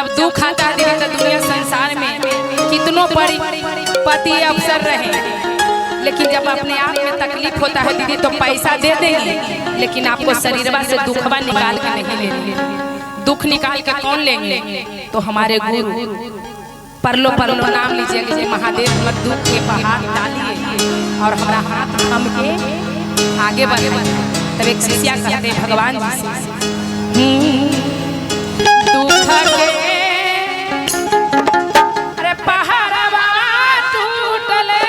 जब दुख आता है दीदी तो दुनिया संसार में कितनों बड़ी पति अफसर रहे, लेकिन जब अपने आप में तकलीफ होता है दीदी तो पैसा दे देंगे, लेकिन आपको शरीरवा से दुखवा निकाल के नहीं लेंगे। दुख निकाल के कौन लेंगे? तो हमारे गुरु परलो परलो नाम लीजिए कि महादेव मत दुख के पहाड़ डालिए और हमारा हाथ थम के आगे बढ़े। तब एक शिष्या कहते भगवान जी दुख के अरे पहाड़वा टूटले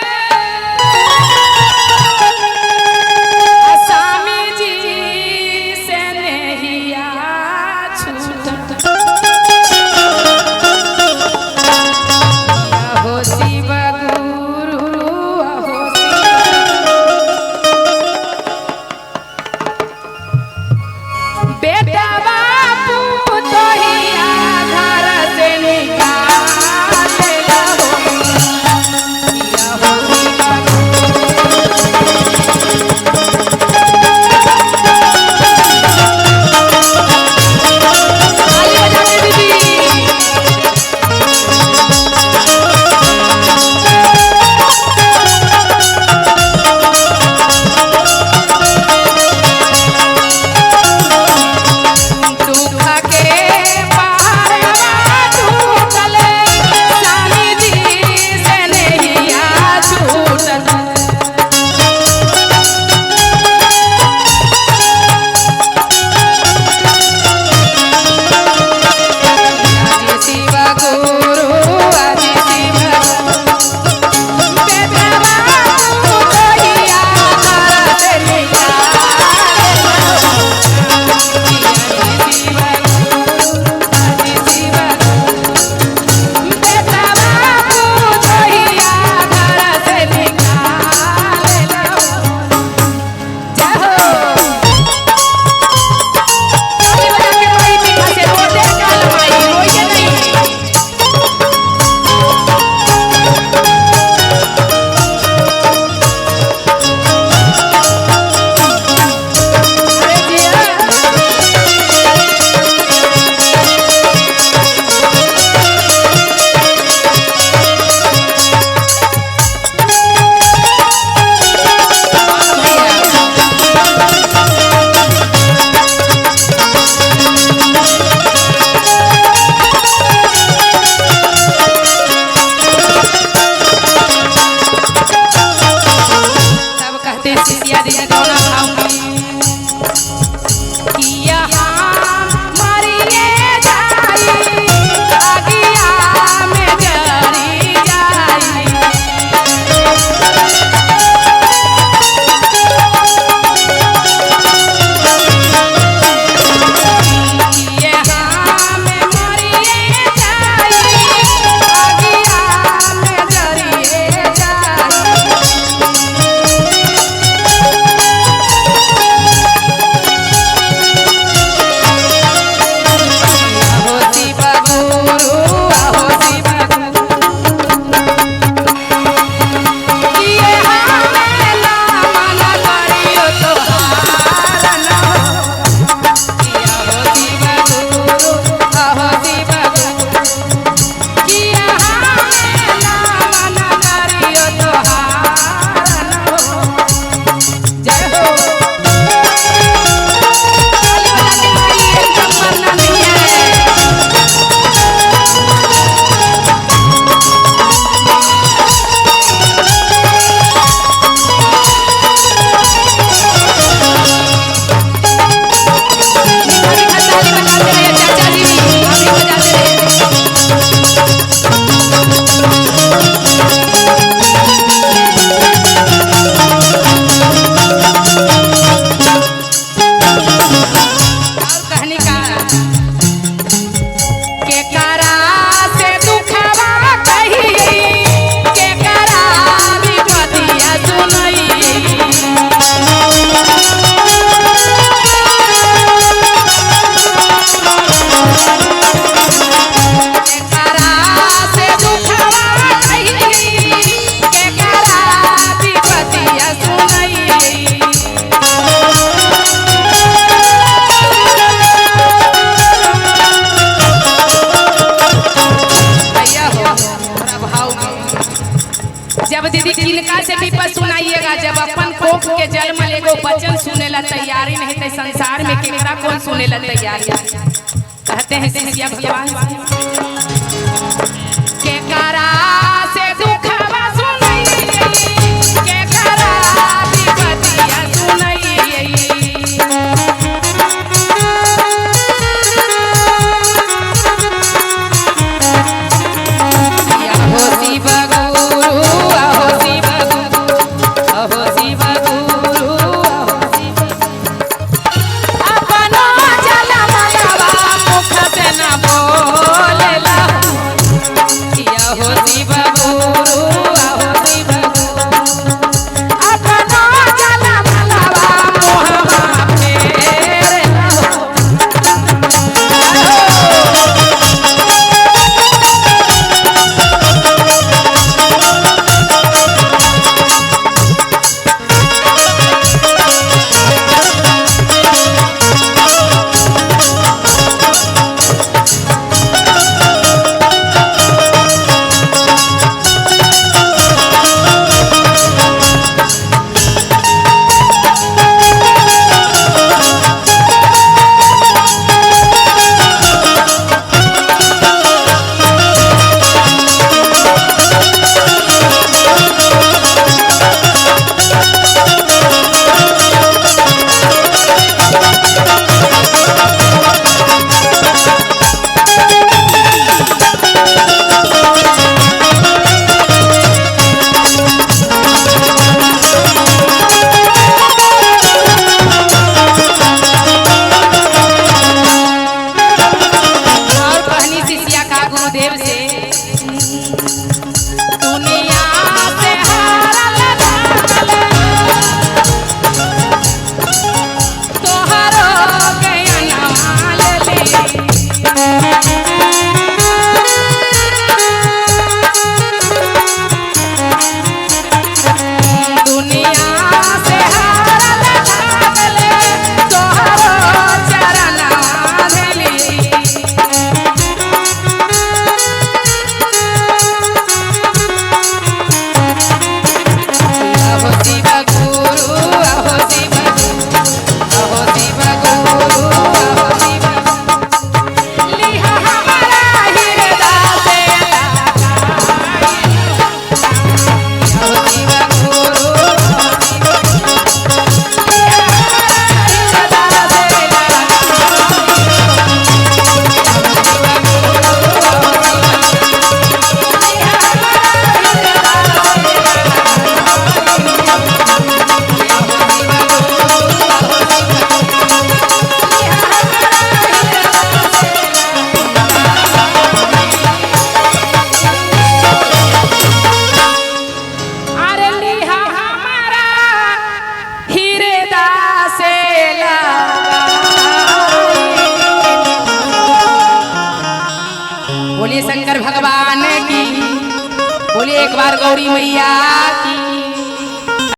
स्वामी जी से नहिया छूटत हो शिव गुरु हो बेटा बापू तो ही आधा सुनेला जब अपन कोख के जन्म लेगो वचन सुनेला तैयारी नहीं थे संसार में केकरा कौन सुनेला तैयारी। कहते हैं शिष्या भगवान के करा से दुखवा सुनई के करा विपतिया सुनई या हो शिव गुरु हो शिव अहो शिव गुरु अहो शिव अपनो जलमलवा मुख से न बोलेला या हो शिव गुरु अहो शिव अपनो जलमलवा मुहमा फेरेला गुरुदेव से दुनिया से हारल तोहरो ज्ञान ले दुनिया से हारल तोहरो चरण धली बोलिए शंकर भगवान की, बोलिए एक बार गौरी मैया की।